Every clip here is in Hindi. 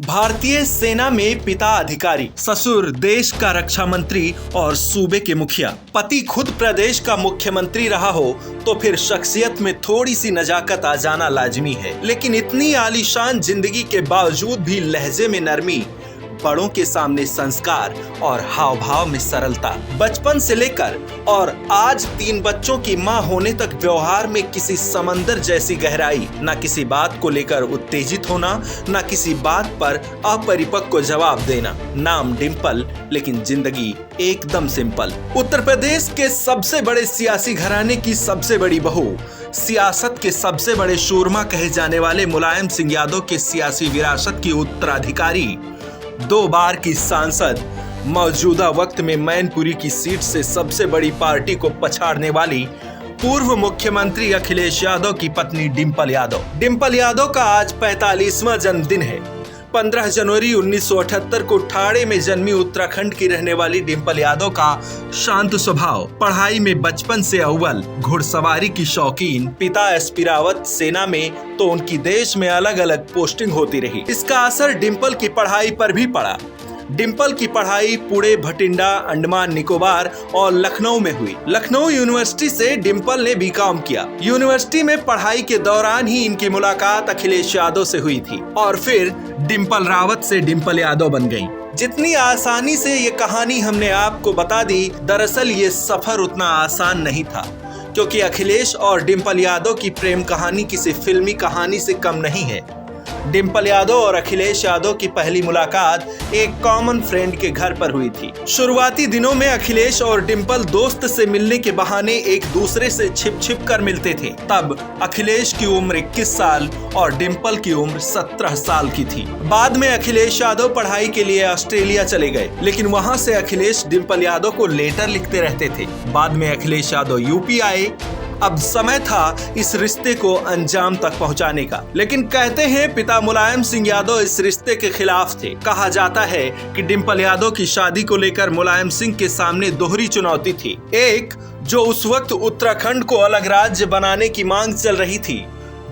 भारतीय सेना में पिता अधिकारी, ससुर देश का रक्षा मंत्री और सूबे के मुखिया, पति खुद प्रदेश का मुख्यमंत्री रहा हो तो फिर शख्सियत में थोड़ी सी नजाकत आ जाना लाजमी है। लेकिन इतनी आलीशान जिंदगी के बावजूद भी लहजे में नरमी, बड़ों के सामने संस्कार और हाव भाव में सरलता, बचपन से लेकर और आज 3 बच्चों की मां होने तक व्यवहार में किसी समंदर जैसी गहराई, न किसी बात को लेकर उत्तेजित होना, न किसी बात पर अपरिपक्व जवाब देना। नाम डिंपल, लेकिन जिंदगी एकदम सिंपल। उत्तर प्रदेश के सबसे बड़े सियासी घराने की सबसे बड़ी बहू, सियासत के सबसे बड़े शूरमा कहे जाने वाले मुलायम सिंह यादव के सियासी विरासत की उत्तराधिकारी, 2 बार की सांसद, मौजूदा वक्त में मैनपुरी की सीट से सबसे बड़ी पार्टी को पछाड़ने वाली पूर्व मुख्यमंत्री अखिलेश यादव की पत्नी डिंपल यादव। डिंपल यादव का आज 45वां जन्मदिन है। 15 जनवरी 1978 को ठाणे में जन्मी उत्तराखंड की रहने वाली डिंपल यादव का शांत स्वभाव, पढ़ाई में बचपन से अव्वल, घुड़सवारी की शौकीन, पिता एसपी रावत सेना में तो उनकी देश में अलग अलग पोस्टिंग होती रही। इसका असर डिंपल की पढ़ाई पर भी पड़ा। डिंपल की पढ़ाई पुणे, भटिंडा, अंडमान निकोबार और लखनऊ में हुई। लखनऊ यूनिवर्सिटी से डिंपल ने बीकॉम किया। यूनिवर्सिटी में पढ़ाई के दौरान ही इनकी मुलाकात अखिलेश यादव से हुई थी और फिर डिंपल रावत से डिंपल यादव बन गई। जितनी आसानी से ये कहानी हमने आपको बता दी, दरअसल ये सफर उतना आसान नहीं था, क्योंकि अखिलेश और डिंपल यादव की प्रेम कहानी किसी फिल्मी कहानी से कम नहीं है। डिंपल यादव और अखिलेश यादव की पहली मुलाकात एक कॉमन फ्रेंड के घर पर हुई थी। शुरुआती दिनों में अखिलेश और डिंपल दोस्त से मिलने के बहाने एक दूसरे से छिप छिप कर मिलते थे। तब अखिलेश की उम्र 21 साल और डिंपल की उम्र 17 साल की थी। बाद में अखिलेश यादव पढ़ाई के लिए ऑस्ट्रेलिया चले गए, लेकिन वहां से अखिलेश डिंपल यादव को लेटर लिखते रहते थे। बाद में अखिलेश यादव यूपी आए। अब समय था इस रिश्ते को अंजाम तक पहुंचाने का, लेकिन कहते हैं पिता मुलायम सिंह यादव इस रिश्ते के खिलाफ थे। कहा जाता है कि डिंपल यादव की शादी को लेकर मुलायम सिंह के सामने दोहरी चुनौती थी। एक, जो उस वक्त उत्तराखंड को अलग राज्य बनाने की मांग चल रही थी।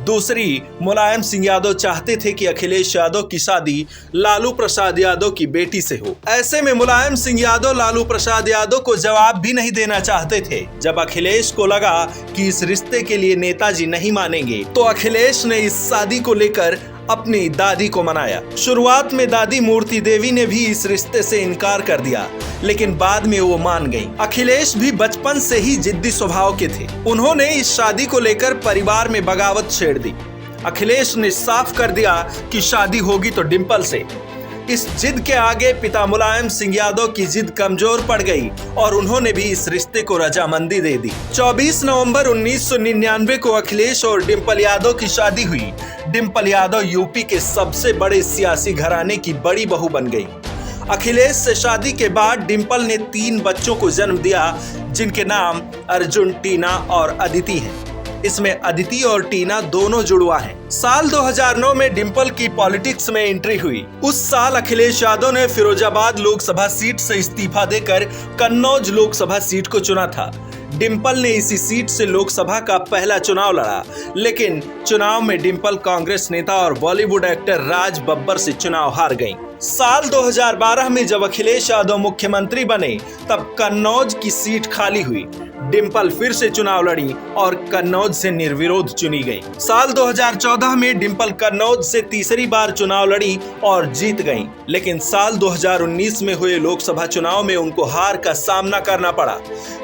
दूसरी, मुलायम सिंह यादव चाहते थे कि अखिलेश यादव की शादी लालू प्रसाद यादव की बेटी से हो। ऐसे में मुलायम सिंह यादव लालू प्रसाद यादव को जवाब भी नहीं देना चाहते थे। जब अखिलेश को लगा कि इस रिश्ते के लिए नेताजी नहीं मानेंगे, तो अखिलेश ने इस शादी को लेकर अपनी दादी को मनाया। शुरुआत में दादी मूर्ति देवी ने भी इस रिश्ते से इनकार कर दिया, लेकिन बाद में वो मान गई। अखिलेश भी बचपन से ही जिद्दी स्वभाव के थे। उन्होंने इस शादी को लेकर परिवार में बगावत छेड़ दी। अखिलेश ने साफ कर दिया कि शादी होगी तो डिंपल से। इस जिद के आगे पिता मुलायम सिंह यादव की जिद कमजोर पड़ गई और उन्होंने भी इस रिश्ते को रजामंदी दे दी। 24 नवंबर 1999 को अखिलेश और डिंपल यादव की शादी हुई। डिंपल यादव यूपी के सबसे बड़े सियासी घराने की बड़ी बहू बन गई। अखिलेश से शादी के बाद डिंपल ने 3 बच्चों को जन्म दिया, जिनके नाम अर्जुन, टीना और अदिति हैं। इसमें अदिति और टीना दोनों जुड़वा हैं। साल 2009 में डिंपल की पॉलिटिक्स में एंट्री हुई। उस साल अखिलेश यादव ने फिरोजाबाद लोकसभा सीट से इस्तीफा देकर कन्नौज लोकसभा सीट को चुना था। डिंपल ने इसी सीट से लोकसभा का पहला चुनाव लड़ा, लेकिन चुनाव में डिंपल कांग्रेस नेता और बॉलीवुड एक्टर राज बब्बर से चुनाव हार गईं। साल 2012 में जब अखिलेश यादव मुख्यमंत्री बने, तब कन्नौज की सीट खाली हुई। डिंपल फिर से चुनाव लड़ी और कन्नौज से निर्विरोध चुनी गई। साल 2014 में डिंपल कन्नौज से तीसरी बार चुनाव लड़ी और जीत गईं, लेकिन साल 2019 में हुए लोकसभा चुनाव में उनको हार का सामना करना पड़ा।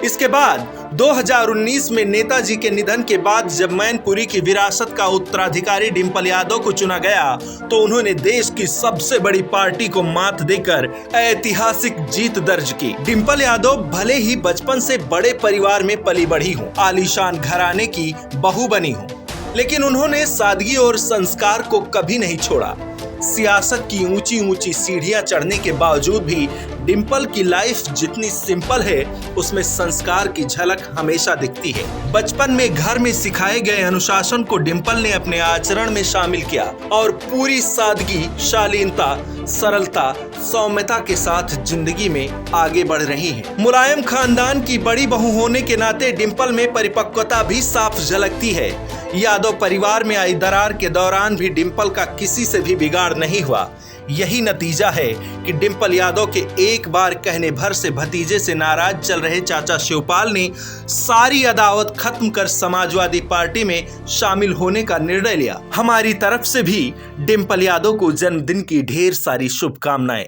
इसके बाद 2019 में नेताजी के निधन के बाद जब मैनपुरी की विरासत का उत्तराधिकारी डिंपल यादव को चुना गया, तो उन्होंने देश की सबसे बड़ी पार्टी को मात देकर ऐतिहासिक जीत दर्ज की। डिंपल यादव भले ही बचपन से बड़े परिवार में पली बढ़ी हूँ, आलीशान घराने की बहू बनी हूँ, लेकिन उन्होंने सादगी और संस्कार को कभी नहीं छोड़ा। सियासत की ऊंची ऊंची सीढ़ियां चढ़ने के बावजूद भी डिंपल की लाइफ जितनी सिंपल है, उसमें संस्कार की झलक हमेशा दिखती है। बचपन में घर में सिखाए गए अनुशासन को डिंपल ने अपने आचरण में शामिल किया और पूरी सादगी, शालीनता, सरलता, सौम्यता के साथ जिंदगी में आगे बढ़ रही हैं। मुलायम खानदान की बड़ी बहू होने के नाते डिंपल में परिपक्वता भी साफ झलकती है। यादव परिवार में आई दरार के दौरान भी डिंपल का किसी से भी बिगाड़ नहीं हुआ। यही नतीजा है कि डिंपल यादव के एक बार कहने भर से भतीजे से नाराज चल रहे चाचा शिवपाल ने सारी अदावत खत्म कर समाजवादी पार्टी में शामिल होने का निर्णय लिया। हमारी तरफ से भी डिंपल यादव को जन्मदिन की ढेर सारी शुभकामनाएं।